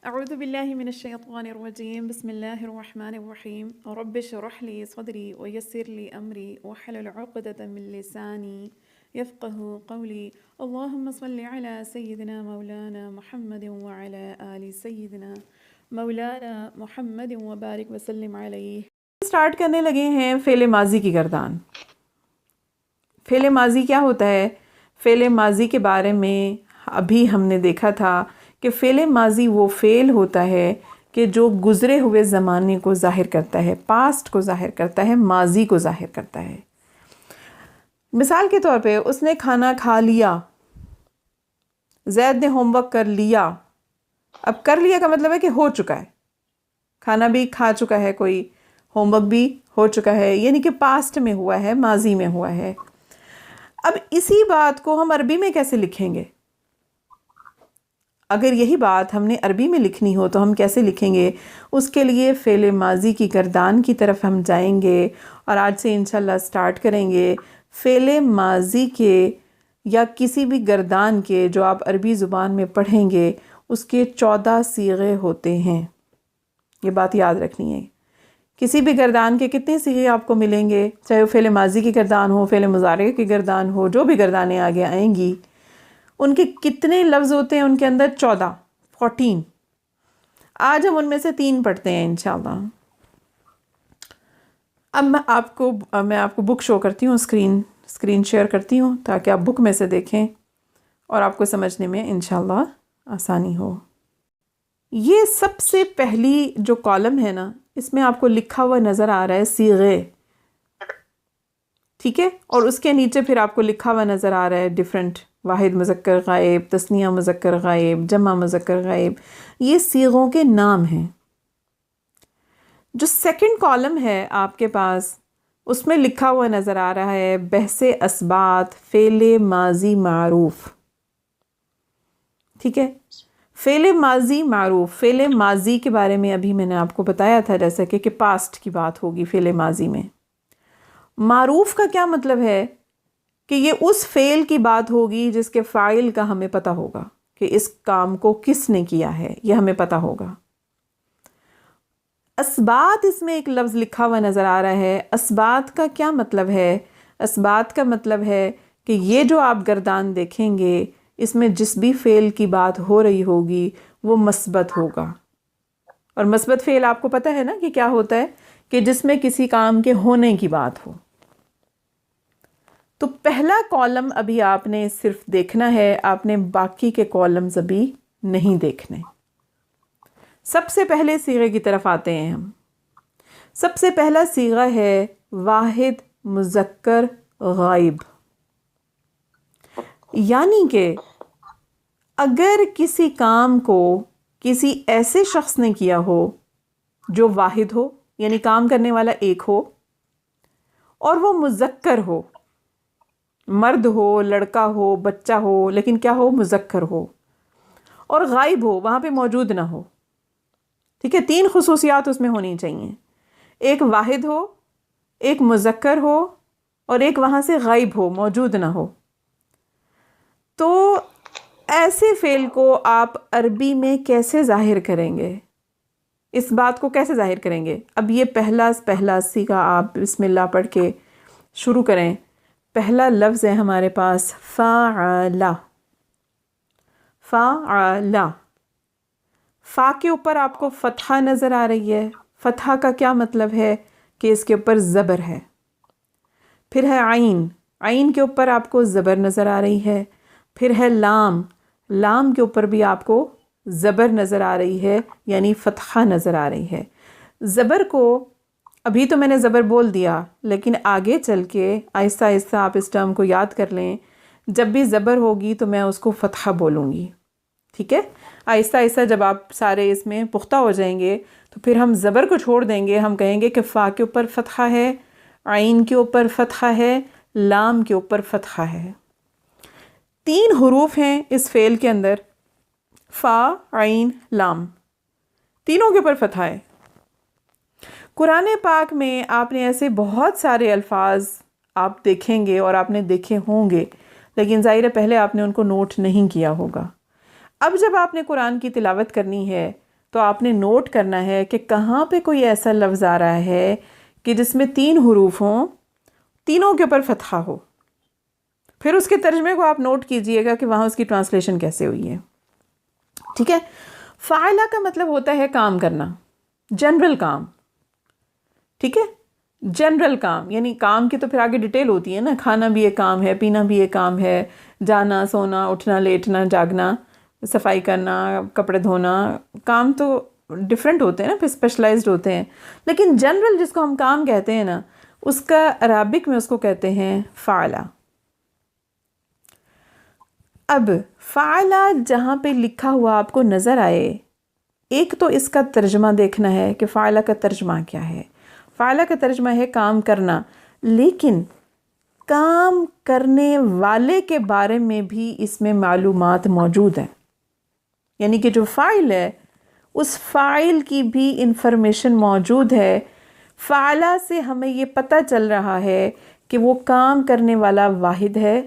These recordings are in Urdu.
أعوذ بالله من الشيطان الرجيم بسم الله الرحمن الرحيم رب اشرح لي صدري ويسر لي أمري واحلل عقدة من لساني يفقه قولي اللهم صل على سيدنا مولانا محمد وعلى آل سيدنا مولانا محمد وبارك وسلم عليه۔ اسٹارٹ کرنے لگے ہیں فعل ماضی کی گردان۔ فعل ماضی کیا ہوتا ہے؟ فعل ماضی کے بارے میں ابھی ہم نے دیکھا تھا کہ فعل ماضی وہ فعل ہوتا ہے کہ جو گزرے ہوئے زمانے کو ظاہر کرتا ہے، پاسٹ کو ظاہر کرتا ہے، ماضی کو ظاہر کرتا ہے۔ مثال کے طور پہ اس نے کھانا کھا لیا، زید نے ہوم ورک کر لیا۔ اب کر لیا کا مطلب ہے کہ ہو چکا ہے، کھانا بھی کھا چکا ہے، کوئی ہوم ورک بھی ہو چکا ہے، یعنی کہ پاسٹ میں ہوا ہے، ماضی میں ہوا ہے۔ اب اسی بات کو ہم عربی میں کیسے لکھیں گے؟ اگر یہی بات ہم نے عربی میں لکھنی ہو تو ہم کیسے لکھیں گے؟ اس کے لیے فعل ماضی کی گردان کی طرف ہم جائیں گے اور آج سے انشاءاللہ سٹارٹ کریں گے۔ فعل ماضی کے یا کسی بھی گردان کے جو آپ عربی زبان میں پڑھیں گے اس کے 14 صیغے ہوتے ہیں، یہ بات یاد رکھنی ہے۔ کسی بھی گردان کے کتنے صیغے آپ کو ملیں گے، چاہے وہ فعل ماضی کی گردان ہو، فعل مضارع کی گردان ہو، جو بھی گردانیں آگے آئیں گی ان کے کتنے لفظ ہوتے ہیں؟ ان کے اندر 14 آج ہم ان میں سے 3 پڑھتے ہیں انشاءاللہ۔ اب میں آپ کو بک شو کرتی ہوں، اسکرین شیئر کرتی ہوں تاکہ آپ بک میں سے دیکھیں اور آپ کو سمجھنے میں انشاءاللہ آسانی ہو۔ یہ سب سے پہلی جو کالم ہے نا، اس میں آپ کو لکھا ہوا نظر آ رہا ہے صیغے، ٹھیک ہے؟ اور اس کے نیچے پھر آپ کو لکھا ہوا نظر آ رہا ہے ڈیفرنٹ، واحد مذکر غائب، تثنیہ مذکر غائب، جمع مذکر غائب، یہ صیغوں کے نام ہیں۔ جو سیکنڈ کالم ہے آپ کے پاس، اس میں لکھا ہوا نظر آ رہا ہے بحث اثبات فعل ماضی معروف، ٹھیک ہے؟ فعل ماضی معروف، فعل ماضی کے بارے میں ابھی میں نے آپ کو بتایا تھا جیسا کہ پاسٹ کی بات ہوگی فعل ماضی میں۔ معروف کا کیا مطلب ہے؟ کہ یہ اس فعل کی بات ہوگی جس کے فاعل کا ہمیں پتہ ہوگا کہ اس کام کو کس نے کیا ہے، یہ ہمیں پتہ ہوگا۔ اثبات، اس میں ایک لفظ لکھا ہوا نظر آ رہا ہے۔ اثبات کا کیا مطلب ہے؟ اثبات کا مطلب ہے کہ یہ جو آپ گردان دیکھیں گے اس میں جس بھی فعل کی بات ہو رہی ہوگی وہ مثبت ہوگا، اور مثبت فعل آپ کو پتہ ہے نا کہ کیا ہوتا ہے، کہ جس میں کسی کام کے ہونے کی بات ہو۔ تو پہلا کالم ابھی آپ نے صرف دیکھنا ہے، آپ نے باقی کے کالمز ابھی نہیں دیکھنے۔ سب سے پہلے صیغے کی طرف آتے ہیں ہم۔ سب سے پہلا صیغہ ہے واحد مذکر غائب، یعنی کہ اگر کسی کام کو کسی ایسے شخص نے کیا ہو جو واحد ہو، یعنی کام کرنے والا ایک ہو، اور وہ مذکر ہو، مرد ہو، لڑکا ہو، بچہ ہو، لیکن کیا ہو؟ مذکر ہو، اور غائب ہو، وہاں پہ موجود نہ ہو، ٹھیک ہے؟ 3 خصوصیات اس میں ہونی چاہیے، ایک واحد ہو، ایک مذکر ہو، اور ایک وہاں سے غائب ہو، موجود نہ ہو۔ تو ایسے فعل کو آپ عربی میں کیسے ظاہر کریں گے؟ اس بات کو کیسے ظاہر کریں گے؟ اب یہ پہلا صیغہ آپ بسم اللہ پڑھ کے شروع کریں۔ پہلا لفظ ہے ہمارے پاس فعل۔ فعل، فا کے اوپر آپ کو فتحہ نظر آ رہی ہے۔ فتحہ کا کیا مطلب ہے؟ کہ اس کے اوپر زبر ہے۔ پھر ہے عین، عین کے اوپر آپ کو زبر نظر آ رہی ہے۔ پھر ہے لام، لام کے اوپر بھی آپ کو زبر نظر آ رہی ہے، یعنی فتحہ نظر آ رہی ہے۔ زبر کو ابھی تو میں نے زبر بول دیا، لیکن آگے چل کے آہستہ آہستہ آپ اس ٹرم کو یاد کر لیں، جب بھی زبر ہوگی تو میں اس کو فتحہ بولوں گی، ٹھیک ہے؟ آہستہ آہستہ جب آپ سارے اس میں پختہ ہو جائیں گے تو پھر ہم زبر کو چھوڑ دیں گے، ہم کہیں گے کہ فا کے اوپر فتحہ ہے، عین کے اوپر فتحہ ہے، لام کے اوپر فتحہ ہے۔ 3 حروف ہیں اس فعل کے اندر، فا، عین، لام، تینوں کے اوپر فتحہ ہے۔ قرآن پاک میں آپ نے ایسے بہت سارے الفاظ آپ دیکھیں گے اور آپ نے دیکھے ہوں گے، لیکن ظاہر ہے پہلے آپ نے ان کو نوٹ نہیں کیا ہوگا۔ اب جب آپ نے قرآن کی تلاوت کرنی ہے تو آپ نے نوٹ کرنا ہے کہ کہاں پہ کوئی ایسا لفظ آ رہا ہے کہ جس میں 3 حروف ہوں، تینوں کے اوپر فتحہ ہو، پھر اس کے ترجمے کو آپ نوٹ کیجئے گا کہ وہاں اس کی ٹرانسلیشن کیسے ہوئی ہے. ٹھیک ہے. فاعلہ کا مطلب ہوتا ہے کام کرنا، جنرل کام. ٹھیک ہے، جنرل کام، یعنی کام کی تو پھر آگے ڈیٹیل ہوتی ہے نا، کھانا بھی ایک کام ہے، پینا بھی ایک کام ہے، جانا سونا اٹھنا لیٹنا جاگنا، صفائی کرنا، کپڑے دھونا، کام تو ڈیفرنٹ ہوتے ہیں نا، پھر اسپیشلائزڈ ہوتے ہیں. لیکن جنرل جس کو ہم کام کہتے ہیں نا، اس کا عربک میں اس کو کہتے ہیں فعلہ. اب فعلہ جہاں پہ لکھا ہوا آپ کو نظر آئے، ایک تو اس کا ترجمہ دیکھنا ہے کہ فعلہ کا ترجمہ کیا ہے. فعلہ کا ترجمہ ہے کام کرنا، لیکن کام کرنے والے کے بارے میں بھی اس میں معلومات موجود ہیں. یعنی کہ جو فاعل ہے اس فاعل کی بھی انفارمیشن موجود ہے. فعلہ سے ہمیں یہ پتہ چل رہا ہے کہ وہ کام کرنے والا واحد ہے،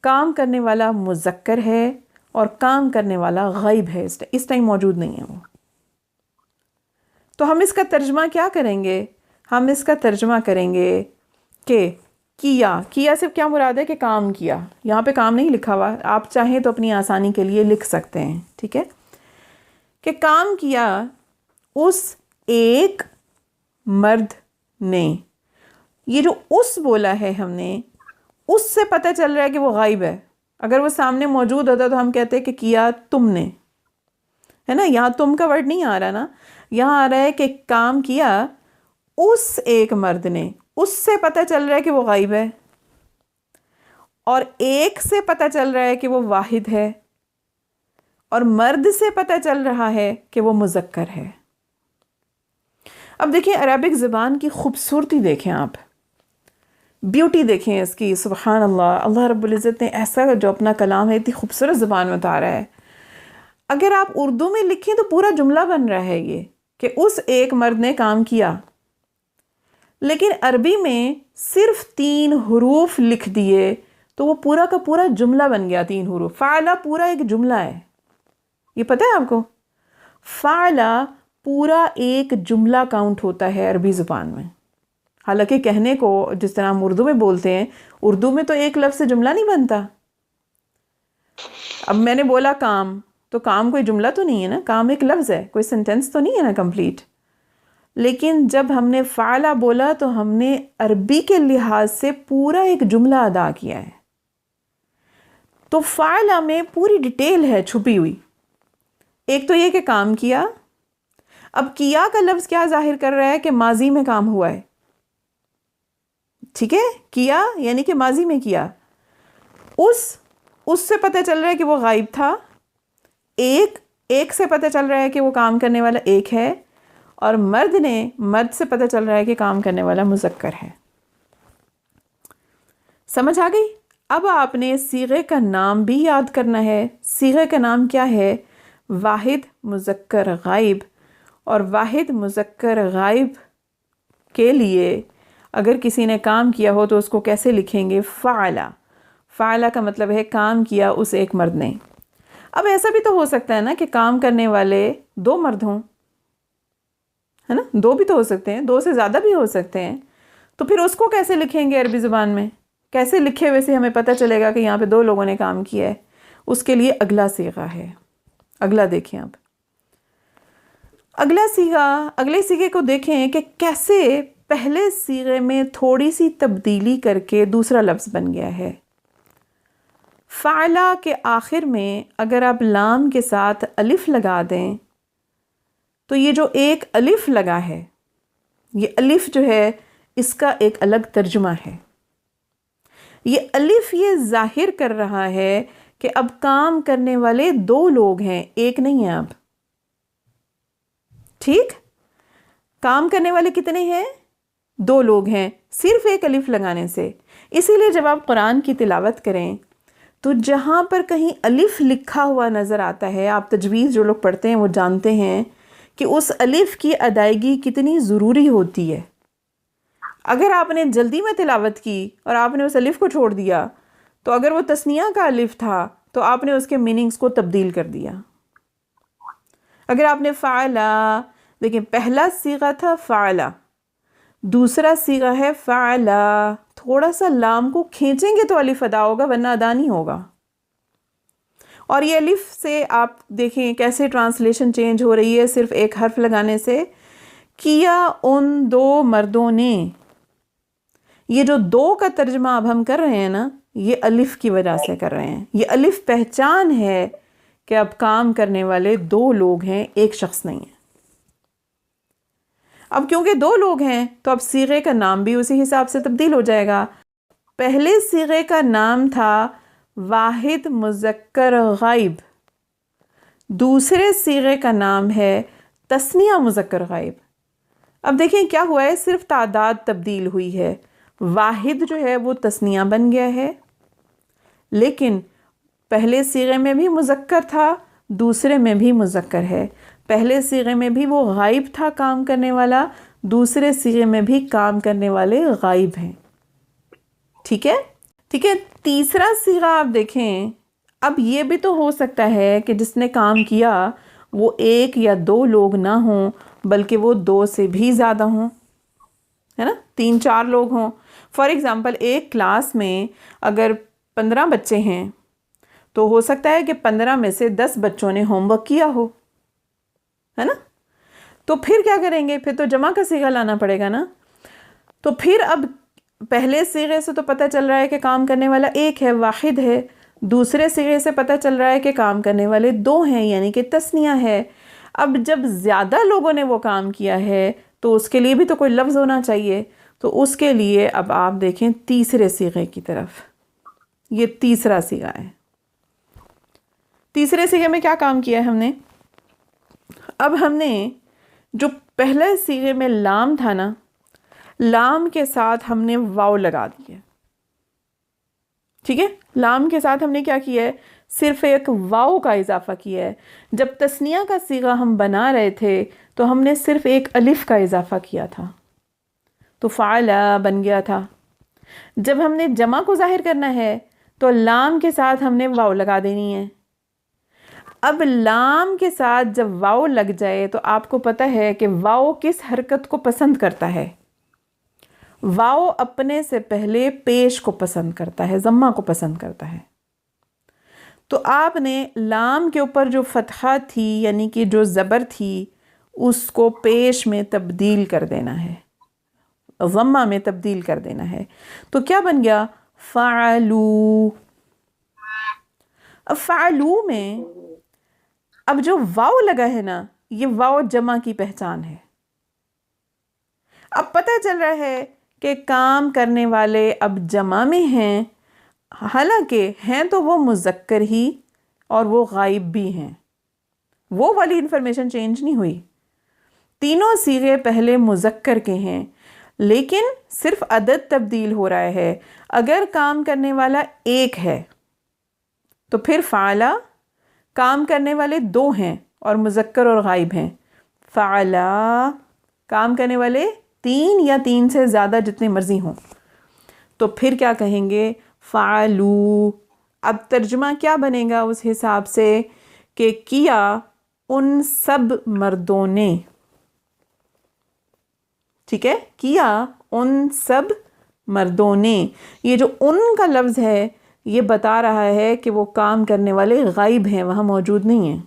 کام کرنے والا مذکر ہے، اور کام کرنے والا غائب ہے، اس ٹائم موجود نہیں ہے وہ. تو ہم اس کا ترجمہ کیا کریں گے؟ ہم اس کا ترجمہ کریں گے کہ کیا سے کیا مراد ہے کہ کام کیا. یہاں پہ کام نہیں لکھا ہوا، آپ چاہیں تو اپنی آسانی کے لیے لکھ سکتے ہیں. ٹھیک ہے، کہ کام کیا اس ایک مرد نے. یہ جو اس بولا ہے ہم نے، اس سے پتہ چل رہا ہے کہ وہ غائب ہے. اگر وہ سامنے موجود ہوتا تو ہم کہتے ہیں کہ کیا تم نے، ہے نا. یہاں تم کا ورڈ نہیں آ رہا نا، یہاں آ رہا ہے کہ کام کیا اس ایک مرد نے. اس سے پتہ چل رہا ہے کہ وہ غائب ہے، اور ایک سے پتہ چل رہا ہے کہ وہ واحد ہے، اور مرد سے پتہ چل رہا ہے کہ وہ مذکر ہے. اب دیکھیں عربک زبان کی خوبصورتی دیکھیں، آپ بیوٹی دیکھیں اس کی. سبحان اللہ، اللہ رب العزت نے ایسا جو اپنا کلام ہے اتنی خوبصورت زبان میں اتارا ہے. اگر آپ اردو میں لکھیں تو پورا جملہ بن رہا ہے یہ کہ اس ایک مرد نے کام کیا، لیکن عربی میں صرف 3 حروف لکھ دیے تو وہ پورا کا پورا جملہ بن گیا. 3 حروف، فعلہ پورا ایک جملہ ہے. یہ پتہ ہے آپ کو؟ فعلہ پورا ایک جملہ کاؤنٹ ہوتا ہے عربی زبان میں. حالانکہ کہنے کو جس طرح ہم اردو میں بولتے ہیں، اردو میں تو ایک لفظ سے جملہ نہیں بنتا. اب میں نے بولا کام، تو کام کوئی جملہ تو نہیں ہے نا، کام ایک لفظ ہے، کوئی سینٹینس تو نہیں ہے نا کمپلیٹ. لیکن جب ہم نے فعلہ بولا تو ہم نے عربی کے لحاظ سے پورا ایک جملہ ادا کیا ہے. تو فعلہ میں پوری ڈیٹیل ہے چھپی ہوئی. ایک تو یہ کہ کام کیا. اب کیا کا لفظ کیا ظاہر کر رہا ہے کہ ماضی میں کام ہوا ہے. ٹھیک ہے، کیا یعنی کہ ماضی میں کیا. اس سے پتہ چل رہا ہے کہ وہ غائب تھا. ایک سے پتہ چل رہا ہے کہ وہ کام کرنے والا ایک ہے، اور مرد سے پتہ چل رہا ہے کہ کام کرنے والا مذکر ہے. سمجھ آ گئی؟ اب آپ نے صیغے کا نام بھی یاد کرنا ہے. صیغے کا نام کیا ہے؟ واحد مذکر غائب. اور واحد مذکر غائب کے لیے اگر کسی نے کام کیا ہو تو اس کو کیسے لکھیں گے؟ فعلہ. فعلہ کا مطلب ہے کام کیا اس ایک مرد نے. اب ایسا بھی تو ہو سکتا ہے نا کہ کام کرنے والے 2 مرد ہوں، ہے نا. 2 بھی تو ہو سکتے ہیں، 2 سے زیادہ بھی ہو سکتے ہیں. تو پھر اس کو کیسے لکھیں گے عربی زبان میں؟ کیسے لکھے ہوئے سے ہمیں پتہ چلے گا کہ یہاں پہ 2 لوگوں نے کام کیا ہے؟ اس کے لیے اگلا صیغہ ہے. اگلا دیکھیں آپ. اگلے صیغے کو دیکھیں کہ کیسے پہلے صیغے میں تھوڑی سی تبدیلی کر کے دوسرا لفظ بن گیا ہے. فعلہ کے آخر میں اگر آپ لام کے ساتھ الف لگا دیں تو یہ جو ایک الف لگا ہے، یہ الف جو ہے اس کا ایک الگ ترجمہ ہے. یہ الف یہ ظاہر کر رہا ہے کہ اب کام کرنے والے 2 لوگ ہیں، ایک نہیں ہے. اب ٹھیک، کام کرنے والے کتنے ہیں؟ 2 لوگ ہیں، صرف ایک الف لگانے سے. اسی لیے جب آپ قرآن کی تلاوت کریں تو جہاں پر کہیں الف لکھا ہوا نظر آتا ہے، آپ تجوید جو لوگ پڑھتے ہیں وہ جانتے ہیں کہ اس الف کی ادائیگی کتنی ضروری ہوتی ہے. اگر آپ نے جلدی میں تلاوت کی اور آپ نے اس الف کو چھوڑ دیا تو اگر وہ تثنیہ کا الف تھا تو آپ نے اس کے میننگز کو تبدیل کر دیا. اگر آپ نے فعلا، دیکھیں پہلا صیغہ تھا فعلا، دوسرا صیغہ ہے فعلا، تھوڑا سا لام کو کھینچیں گے تو الف ادا ہوگا ورنہ ادا نہیں ہوگا. اور یہ الف سے آپ دیکھیں کیسے ٹرانسلیشن چینج ہو رہی ہے صرف ایک حرف لگانے سے. کیا ان دو مردوں نے، یہ جو دو کا ترجمہ اب ہم کر رہے ہیں نا، یہ الف کی وجہ سے کر رہے ہیں. یہ الف پہچان ہے کہ اب کام کرنے والے دو لوگ ہیں، ایک شخص نہیں ہے. اب کیونکہ دو لوگ ہیں تو اب صیغے کا نام بھی اسی حساب سے تبدیل ہو جائے گا. پہلے صیغے کا نام تھا واحد مذکر غائب، دوسرے صیغے کا نام ہے تثنیہ مذکر غائب. اب دیکھیں کیا ہوا ہے، صرف تعداد تبدیل ہوئی ہے. واحد جو ہے وہ تثنیہ بن گیا ہے، لیکن پہلے صیغے میں بھی مذکر تھا، دوسرے میں بھی مذکر ہے. پہلے صیغے میں بھی وہ غائب تھا کام کرنے والا، دوسرے صیغے میں بھی کام کرنے والے غائب ہیں. ٹھیک ہے. تیسرا صیغہ آپ دیکھیں، اب یہ بھی تو ہو سکتا ہے کہ جس نے کام کیا وہ ایک یا دو لوگ نہ ہوں بلکہ وہ دو سے بھی زیادہ ہوں، ہے نا، 3-4 لوگ ہوں. فار ایگزامپل ایک کلاس میں اگر 15 بچے ہیں تو ہو سکتا ہے کہ 15 میں سے 10 بچوں نے ہوم ورک کیا ہو، ہے نا. تو پھر کیا کریں گے، پھر تو جمع کا صیغہ لانا پڑے گا نا. تو پھر اب پہلے صیغے سے تو پتہ چل رہا ہے کہ کام کرنے والا ایک ہے، واحد ہے. دوسرے صیغے سے پتہ چل رہا ہے کہ کام کرنے والے دو ہیں، یعنی کہ تثنیہ ہے. اب جب زیادہ لوگوں نے وہ کام کیا ہے تو اس کے لیے بھی تو کوئی لفظ ہونا چاہیے. تو اس کے لیے اب آپ دیکھیں تیسرے صیغے کی طرف، یہ تیسرا صیغہ ہے. تیسرے صیغے میں کیا کام کیا ہے ہم نے، اب ہم نے جو پہلے صیغے میں لام تھا نا، لام کے ساتھ ہم نے واو لگا دی ہے. ٹھیک ہے، لام کے ساتھ ہم نے کیا کیا ہے، صرف ایک واو کا اضافہ کیا ہے. جب تثنیہ کا صیغہ ہم بنا رہے تھے تو ہم نے صرف ایک الف کا اضافہ کیا تھا تو فعلا بن گیا تھا. جب ہم نے جمع کو ظاہر کرنا ہے تو لام کے ساتھ ہم نے واو لگا دینی ہے. اب لام کے ساتھ جب واو لگ جائے تو آپ کو پتہ ہے کہ واو کس حرکت کو پسند کرتا ہے، واو اپنے سے پہلے پیش کو پسند کرتا ہے، ضمہ کو پسند کرتا ہے. تو آپ نے لام کے اوپر جو فتحہ تھی یعنی کہ جو زبر تھی اس کو پیش میں تبدیل کر دینا ہے، ضمہ میں تبدیل کر دینا ہے. تو کیا بن گیا، فعلو. اب فعلو میں اب جو واو لگا ہے نا، یہ واو جمع کی پہچان ہے. اب پتہ چل رہا ہے کہ کام کرنے والے اب جمع میں ہیں، حالانکہ ہیں تو وہ مذکر ہی اور وہ غائب بھی ہیں. وہ والی انفارمیشن چینج نہیں ہوئی. تینوں صیغے پہلے مذکر کے ہیں لیکن صرف عدد تبدیل ہو رہا ہے. اگر کام کرنے والا ایک ہے تو پھر فعلا کام کرنے والے دو ہیں اور مذکر اور غائب ہیں. فعلا کام کرنے والے 3 یا 3 سے زیادہ جتنے مرضی ہوں. تو پھر کیا کہیں گے، فعلو. اب ترجمہ کیا بنے گا اس حساب سے کہ کیا ان سب مردوں نے. ٹھیک ہے، کیا ان سب مردوں نے. یہ جو ان کا لفظ ہے یہ بتا رہا ہے کہ وہ کام کرنے والے غائب ہیں، وہاں موجود نہیں ہیں.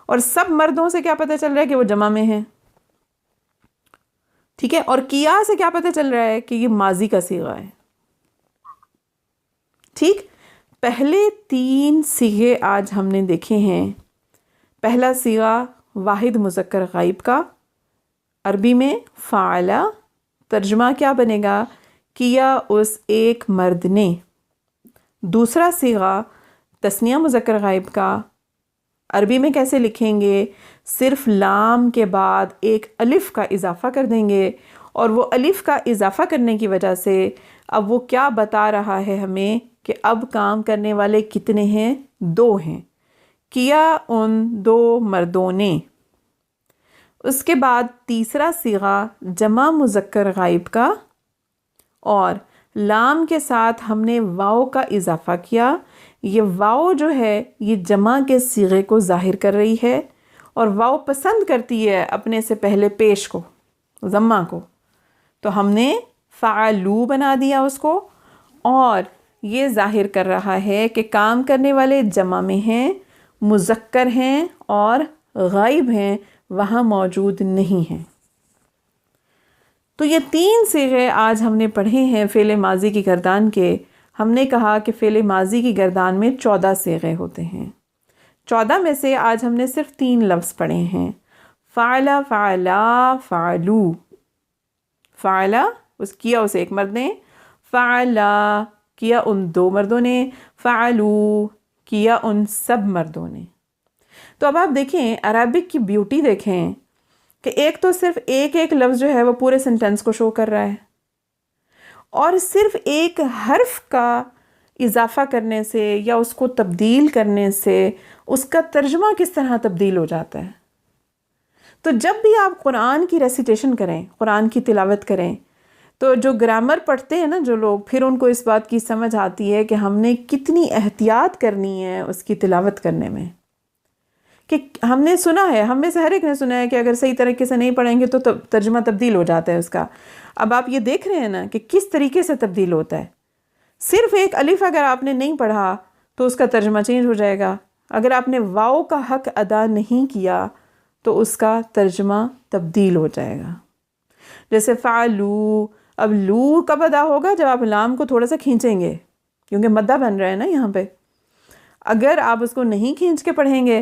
اور سب مردوں سے کیا پتہ چل رہا ہے کہ وہ جمع میں ہیں. ٹھیک ہے، اور کیا سے کیا پتہ چل رہا ہے کہ یہ ماضی کا صیغہ ہے. ٹھیک، پہلے 3 صیغے آج ہم نے دیکھے ہیں. پہلا صیغہ واحد مذکر غائب کا، عربی میں فعلا. ترجمہ کیا بنے گا، کیا اس ایک مرد نے. دوسرا صیغہ تثنیہ مذکر غائب کا، عربی میں کیسے لکھیں گے، صرف لام کے بعد ایک الف کا اضافہ کر دیں گے. اور وہ الف کا اضافہ کرنے کی وجہ سے اب وہ کیا بتا رہا ہے ہمیں کہ اب کام کرنے والے کتنے ہیں، 2 ہیں. کیا ان 2 مردوں نے. اس کے بعد تیسرا صیغہ جمع مذکر غائب کا، اور لام کے ساتھ ہم نے واو کا اضافہ کیا. یہ واو جو ہے یہ جمع کے صیغے کو ظاہر کر رہی ہے اور واو پسند کرتی ہے اپنے سے پہلے پیش کو، ضمہ کو، تو ہم نے فعلو بنا دیا اس کو، اور یہ ظاہر کر رہا ہے کہ کام کرنے والے جمع میں ہیں، مذکر ہیں اور غائب ہیں، وہاں موجود نہیں ہیں۔ تو یہ 3 صیغے آج ہم نے پڑھے ہیں فعل ماضی کی گردان کے۔ ہم نے کہا کہ فعل ماضی کی گردان میں 14 صیغے ہوتے ہیں۔ 14 میں سے آج ہم نے صرف 3 لفظ پڑھے ہیں، فعل، فعلا، فعلو۔ فعلا اس کیا اسے ایک مرد نے، فعلا کیا ان 2 مردوں نے، فعلو کیا ان سب مردوں نے۔ تو اب آپ دیکھیں عربک کی بیوٹی دیکھیں کہ ایک تو صرف ایک لفظ جو ہے وہ پورے سنٹینس کو شو کر رہا ہے، اور صرف ایک حرف کا اضافہ کرنے سے یا اس کو تبدیل کرنے سے اس کا ترجمہ کس طرح تبدیل ہو جاتا ہے۔ تو جب بھی آپ قرآن کی ریسیٹیشن کریں، قرآن کی تلاوت کریں، تو جو گرامر پڑھتے ہیں نا جو لوگ، پھر ان کو اس بات کی سمجھ آتی ہے کہ ہم نے کتنی احتیاط کرنی ہے اس کی تلاوت کرنے میں، کہ ہم نے سنا ہے، ہم میں سے ہر ایک نے سنا ہے کہ اگر صحیح طریقے سے نہیں پڑھیں گے تو ترجمہ تبدیل ہو جاتا ہے اس کا۔ اب آپ یہ دیکھ رہے ہیں نا کہ کس طریقے سے تبدیل ہوتا ہے۔ صرف ایک الف اگر آپ نے نہیں پڑھا تو اس کا ترجمہ چینج ہو جائے گا، اگر آپ نے واو کا حق ادا نہیں کیا تو اس کا ترجمہ تبدیل ہو جائے گا۔ جیسے فعلو، اب لو کب ادا ہوگا؟ جب آپ لام کو تھوڑا سا کھینچیں گے، کیونکہ مدہ بن رہا ہے نا یہاں پہ۔ اگر آپ اس کو نہیں کھینچ کے پڑھیں گے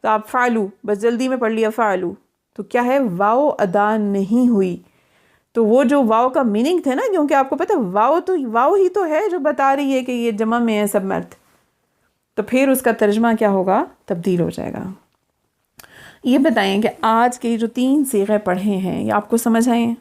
تو آپ فعلو بس جلدی میں پڑھ لیا فعلو، تو کیا ہے، واو ادا نہیں ہوئی۔ تو وہ جو واو کا میننگ تھے نا، کیونکہ آپ کو پتہ واو ہی تو ہے جو بتا رہی ہے کہ یہ جمع میں ہے سب مرد، تو پھر اس کا ترجمہ کیا ہوگا، تبدیل ہو جائے گا۔ یہ بتائیں کہ آج کے جو 3 صیغے پڑھے ہیں یہ آپ کو سمجھ آئے ہیں؟